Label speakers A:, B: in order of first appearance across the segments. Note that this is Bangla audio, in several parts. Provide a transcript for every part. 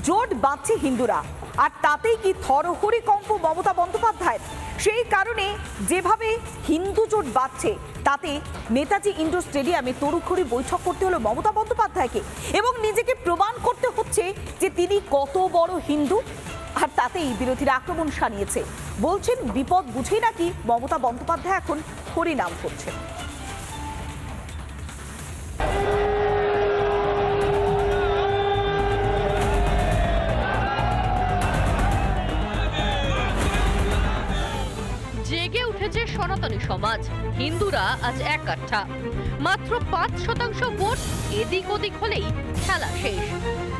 A: জোট বাঁধছে হিন্দুরা, আর তাতেই কি থরহরিকম্প মমতা বন্দ্যোপাধ্যায়। সেই কারণে যেভাবে হিন্দু জোট বাঁধছে তাতে নেতাজি ইন্ডোর স্টেডিয়ামে তড়িঘড়ি বৈঠক করতে হলো মমতা বন্দ্যোপাধ্যায়কে, এবং নিজেকে প্রমাণ করতে হচ্ছে যে তিনি কত বড় হিন্দু। আর তাতেই বিরোধীরা আক্রমণ শানিয়েছে, বলছেন বিপদ বুঝেই নাকি মমতা বন্দ্যোপাধ্যায় এখন হরিনাম করছেন।
B: জেগে উঠেছে সনাতনী সমাজ, হিন্দুরা আজ এক কাঠা। মাত্র 5% ভোট এদিক ওদিক হলেই খেলা শেষ।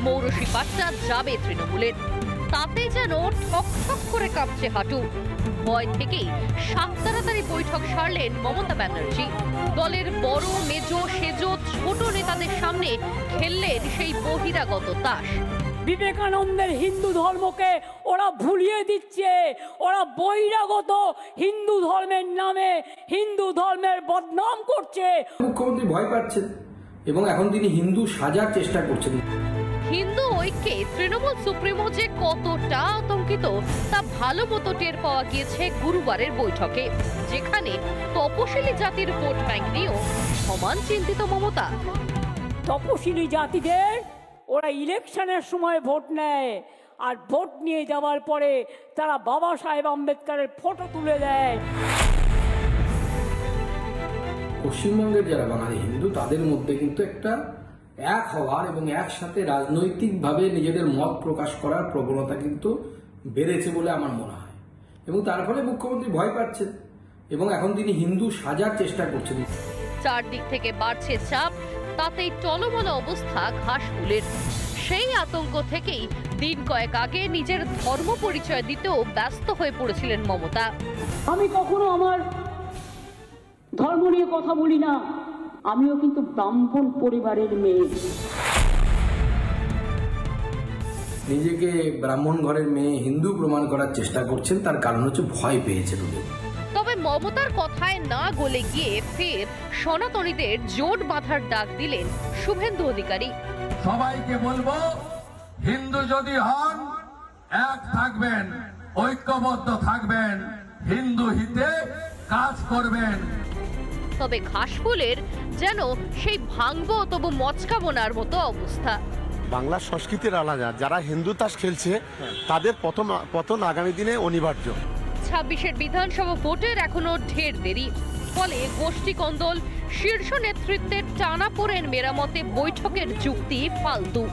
B: মৌরসী পাট্টা যাবে তৃণমূলের, তাতে যেন ঠকঠক করে কাঁপছে হাঁটু। ভয় থেকেই তাড়াতাড়ি বৈঠক সারলেন মমতা ব্যানার্জি। দলের বড় মেজো সেজো ছোট নেতাদের সামনে খেললেন সেই বহিরাগত তাস।
C: বিবেকানন্দের হিন্দু ধর্মকে ওরা ভুলিয়ে দিচ্ছে, ওরা বহিরাগত হিন্দু ধর্মের নামে হিন্দু ধর্মের বদনাম করছে।
D: মুখ্যমন্ত্রী ভয় পাচ্ছেন এবং এখন তিনি হিন্দু সাজার চেষ্টা করছেন।
B: হিন্দু ঐক্যে তৃণমূল সুপ্রিমো যে কতটা আতঙ্কিত তা ভালো মতো টের পাওয়া গিয়েছে গুরুবারের বৈঠকে, যেখানে তপশিলি জাতির ভোট ব্যাংক নিয়েও সমান চিন্তিত মমতা।
C: তপশিলি জাতিদের ওরা ইলেকশনের সময় ভোট নেয়, আর ভোট নিয়ে যাওয়ার পরে তারা বাবা সাহেব আম্বেদকরের ফটো তুলে দেয়।
D: পশ্চিমবঙ্গের যারা বাঙালি হিন্দু তাদের মধ্যে কিন্তু একটা এক হওয়ার এবং একসাথে রাজনৈতিকভাবে নিজেদের মত প্রকাশ করার প্রবণতা কিন্তু বেড়েছে বলে আমার মনে হয়, এবং তার ফলে মুখ্যমন্ত্রী ভয় পাচ্ছেন এবং এখন তিনি হিন্দু সাজার চেষ্টা করছেন।
B: চারদিক থেকে বাড়ছে চাপ, তাতেই টলমল অবস্থা ঘাসফুলের। সেই আতঙ্ক থেকেই দিন কয়েক আগে নিজের ধর্ম পরিচয় দিতেও ব্যস্ত হয়ে পড়েছিলেন মমতা।
C: আমি কখনো আমার ধর্ম নিয়ে কথা বলি না, আমিও কিন্তু ব্রাহ্মণ পরিবারের মেয়ে।
D: নিজেকে ব্রাহ্মণ ঘরের মেয়ে হিন্দু প্রমাণ করার চেষ্টা করছেন, তার কারণ হচ্ছে ভয় পেয়েছেন উনি।
B: তবে মমতার কথায় না গলে গিয়ে ফের সনাতনীদের জোট বাঁধার ডাক দিলেন শুভেন্দু অধিকারী।
E: সবাইকে বলবো, হিন্দু যদি হন এক থাকবেন, ঐক্যবদ্ধ থাকবেন, হিন্দু হিতে কাজ করবেন।
B: তবে ঘাসফুলের যেন সেই ভাঙবো তবু মচকাবো নার মতো অবস্থা।
F: বাংলার সংস্কৃতির আলাদা, যারা হিন্দু তাস খেলছে তাদের পতন আগামী দিনে অনিবার্য।
B: 26-এর বিধানসভা ভোটের এখনো ঢের দেরি, ফলে গোষ্ঠী কন্দল, শীর্ষ নেতৃত্বের টানাপোড়েন মেরামতে বৈঠকের যুক্তি ফালতু।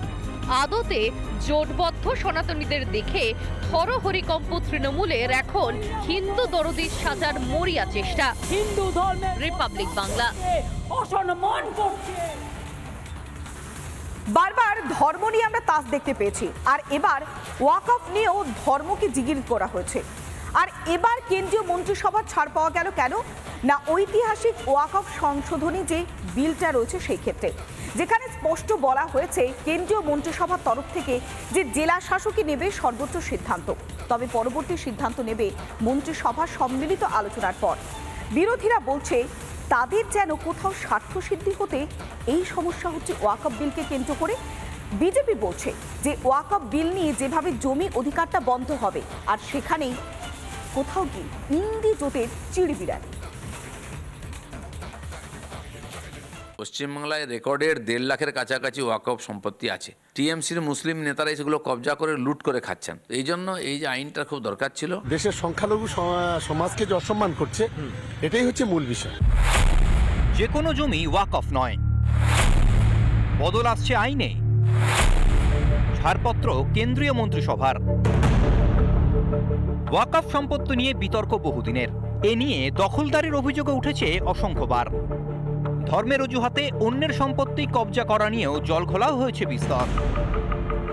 B: আদতে জোটবদ্ধ সনাতনীদের দেখে থরহরিকম্প তৃণমূলের এখন হিন্দু দরদির সাজার মরিয়া চেষ্টা।
C: হিন্দু ধর্মের
B: রিপাবলিক বাংলা।
C: অসম্মান করছে।
A: বারবার ধর্ম নিয়ে আমরা তাস দেখতে পেয়েছি, আর এবার ওয়াকফ নিয়েও ধর্মকে জিগির করা হয়েছে। আর এবার কেন্দ্রীয় মন্ত্রিসভা ছাড় পাওয়া গেল কেন? না ঐতিহাসিক ওয়াকফ সংশোধনী যে বিলটা রয়েছে সেই ক্ষেত্রে, যেখানে স্পষ্ট বলা হয়েছে কেন্দ্রীয় মন্ত্রিসভার তরফ থেকে যে জেলা শাসকই নেবে সর্বোচ্চ সিদ্ধান্ত, তবে পরবর্তী সিদ্ধান্ত নেবে মন্ত্রিসভা সম্মিলিত আলোচনার পর। বিরোধীরা বলছে তাদের যেন কোথাও স্বার্থসিদ্ধি হতে এই সমস্যা হচ্ছে ওয়াকফ বিলকে কেন্দ্র করে। বিজেপি বলছে যে ওয়াকফ বিল নিয়ে যেভাবে জমি অধিকারটা বন্ধ হবে, আর সেখানেই কোথাও গিয়ে ইন্দি জোটের চিড়বিড়ানি।
G: পশ্চিমবাংলায় রেকর্ডের 1.5 লাখের কাছাকাছি ওয়াকফ সম্পত্তি আছে। টিএমসির মুসলিম নেতারাই সেগুলো কবজা করে লুট করে খাচ্ছেন। এই জন্য এই যে আইনটা খুব দরকার ছিল।
F: দেশের সংখ্যালঘু সমাজকে যে অসম্মান করছে, এটাই হচ্ছে মূল বিষয়।
H: যে কোনো জমি ওয়াকফ নয়, বদল আসছে আইনে। ছাড়পত্র কেন্দ্রীয় মন্ত্রিসভার। ওয়াকফ সম্পত্তি নিয়ে বিতর্ক বহুদিনের। এ নিয়ে দখলদারির অভিযোগে উঠেছে অসংখ্যবার। ধর্মের অজুহাতে অন্যের সম্পত্তি কবজা করা নিয়েও জলঘোলাও হয়েছে বিস্তর।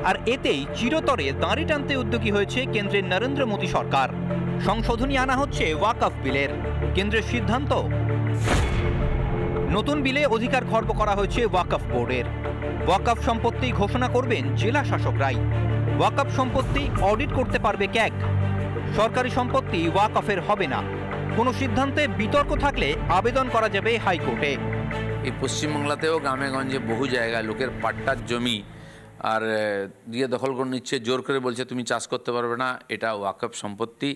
H: আর এতেই চিরতরে দাঁড়ি টানতে উদ্যোগী হয়েছে কেন্দ্রের নরেন্দ্র মোদী সরকার। সংশোধনী আনা হচ্ছে ওয়াকফ বিলের। কেন্দ্রের সিদ্ধান্ত, নতুন বিলে অধিকার খর্ব করা হয়েছে ওয়াকফ বোর্ডের। ওয়াকফ সম্পত্তি ঘোষণা করবেন জেলা শাসকরাই। ওয়াকফ সম্পত্তি অডিট করতে পারবে ক্যাগ। সরকারি সম্পত্তি ওয়াকফের হবে না। কোনো সিদ্ধান্তে বিতর্ক থাকলে আবেদন করা যাবে হাইকোর্টে।
G: এই পশ্চিমবাংলাতেও গ্রামে গঞ্জে বহু জায়গায় লোকের পাট্টার জমি আর দিয়ে দখল করে নিচ্ছে, জোর করে বলছে তুমি চাষ করতে পারবে না, এটা ওয়াকফ সম্পত্তি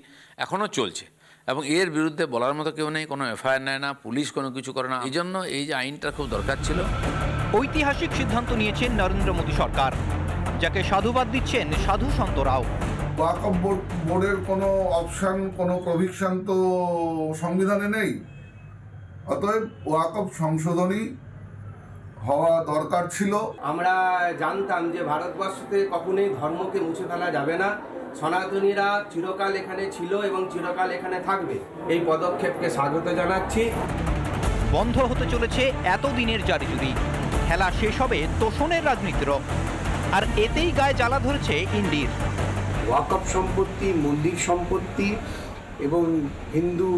G: এখনও চলছে। এবং এর বিরুদ্ধে বলার মতো কেউ নেই, কোনো এফআইআর নেয় না, পুলিশ কোনো কিছু করে না। এই জন্য এই যে আইনটা খুব দরকার ছিল।
H: ঐতিহাসিক সিদ্ধান্ত নিয়েছেন নরেন্দ্র মোদী সরকার, যাকে সাধুবাদ দিচ্ছেন সাধু সন্তরাও।
I: ওয়াকফ বোর্ডের কোনো অপশন, কোনো প্রভিকশন তো সংবিধানে নেই। অতএব ওয়াকফ সংশোধনী হওয়া দরকার ছিল।
J: আমরা জানতাম যে ভারতবর্ষতে কখনোই ধর্মকে মুছে ফেলা যাবে না। সনাতনীরা চিরকাল এখানে ছিল এবং চিরকাল এখানে থাকবে। এই পদক্ষেপকে স্বাগত জানাচ্ছি।
H: বন্ধ হতে চলেছে এতদিনের জারিজুরি, খেলা শেষ হবে তোষণের রাজনীতিরও। আর এতেই গায়ে জ্বালা ধরেছে ইন্ডির।
K: ওয়াকফ সম্পত্তি, মন্দির সম্পত্তি এবং হিন্দু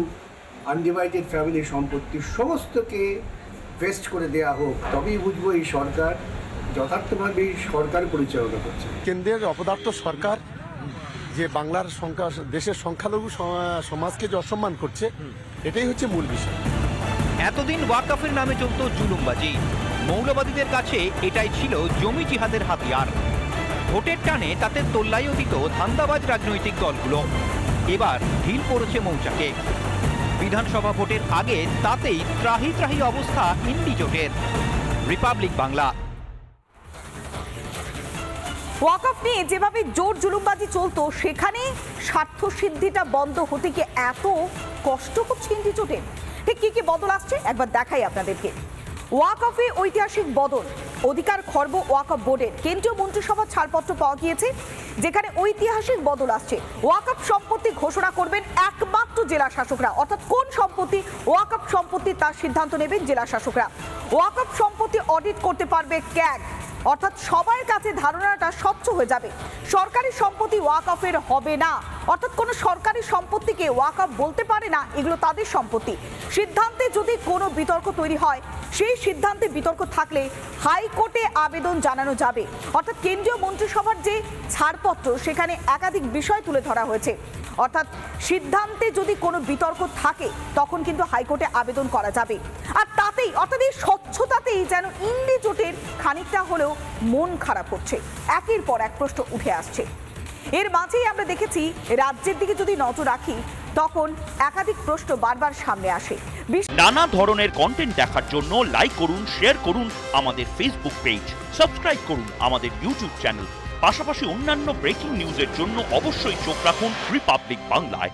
K: আনডিভাইডেড ফ্যামিলির সম্পত্তি সমস্তকে ভেস্ট করে দেয়া হোক, তবেই বুঝবো এই সরকার যথার্থভাবে সরকার পরিচালনা করছে।
F: কেন্দ্রের অপদার্থ সরকার যে বাংলার দেশের সংখ্যালঘু সমাজকে যে অসম্মান করছে, এটাই হচ্ছে মূল বিষয়।
H: এতদিন ওয়াকফের নামে চলত জুলুমবাজি, মৌলবাদীদের কাছে এটাই ছিল জমি জিহাদের হাতিয়ার। ভোটের টানে তাতে তোল্লাইও দিত ধান্দাবাজ রাজনৈতিক দলগুলো। এবার ঢিল পড়েছে মৌচাকে। বিধানসভা ভোটের আগে তাতেই ত্রাহি ত্রাহি অবস্থা ইন্ডি জোটের। রিপাবলিক বাংলা।
A: ওয়াকফ নিয়ে যেভাবে জোর জুলুমবাজি চলতো, সেখানে স্বার্থ সিদ্ধিটা বন্ধ হতে গিয়ে এত কষ্ট হচ্ছে ইন্ডি জোটের। ঠিক কি কি বদল আসছে একবার দেখাই আপনাদেরকে। ওয়াকফে ঐতিহাসিক বদল, অধিকার খর্ব ওয়াকফ বোর্ডের। কেন্দ্রীয় মন্ত্রিসভার ছাড়পত্র পাওয়া গিয়েছে, যেখানে ঐতিহাসিক বদল আসছে। ওয়াকফ সম্পত্তি ঘোষণা করবেন একমাত্র জেলা শাসকরা, অর্থাৎ কোন সম্পত্তি ওয়াকফ সম্পত্তি তার সিদ্ধান্ত নেবেন জেলা শাসকরা। ওয়াকফ সম্পত্তি অডিট করতে পারবে ক্যাগ, অর্থাৎ সবার কাছে ধারণাটা স্বচ্ছ হয়ে যাবে। সরকারি সম্পত্তি ওয়াকফের হবে না, অর্থাৎ কোনো সরকারি সম্পত্তিকে ওয়াকফ বলতে পারে না, এগুলো তাদের সম্পত্তি। সিদ্ধান্তে যদি কোনো বিতর্ক তৈরি হয়, সেই সিদ্ধান্তে বিতর্ক থাকলে হাইকোর্টে আবেদন জানানো যাবে। অর্থাৎ কেন্দ্রীয় মন্ত্রিসভার যে ছাড়পত্র, সেখানে একাধিক বিষয় তুলে ধরা হয়েছে। অর্থাৎ সিদ্ধান্তে যদি কোনো বিতর্ক থাকে, তখন কিন্তু হাইকোর্টে আবেদন করা যাবে। আর তাতেই, অর্থাৎ এই স্বচ্ছতাতেই যেন ইন্ডি জোটের খানিকটা হলেও মন খারাপ হচ্ছে। একের পর এক প্রশ্ন উঠে আসছে। এর মাঝেই আমরা দেখেছি, রাজ্যের দিকে যদি নজর রাখি, তখন একাধিক প্রশ্ন বারবার সামনে আসে।
L: নানা ধরনের কন্টেন্ট দেখার জন্য লাইক করুন, শেয়ার করুন আমাদের ফেসবুক পেজ, সাবস্ক্রাইব করুন আমাদের ইউটিউব চ্যানেল। পাশাপাশি অন্যান্য ব্রেকিং নিউজের জন্য অবশ্যই চোখ রাখুন রিপাবলিক বাংলায়।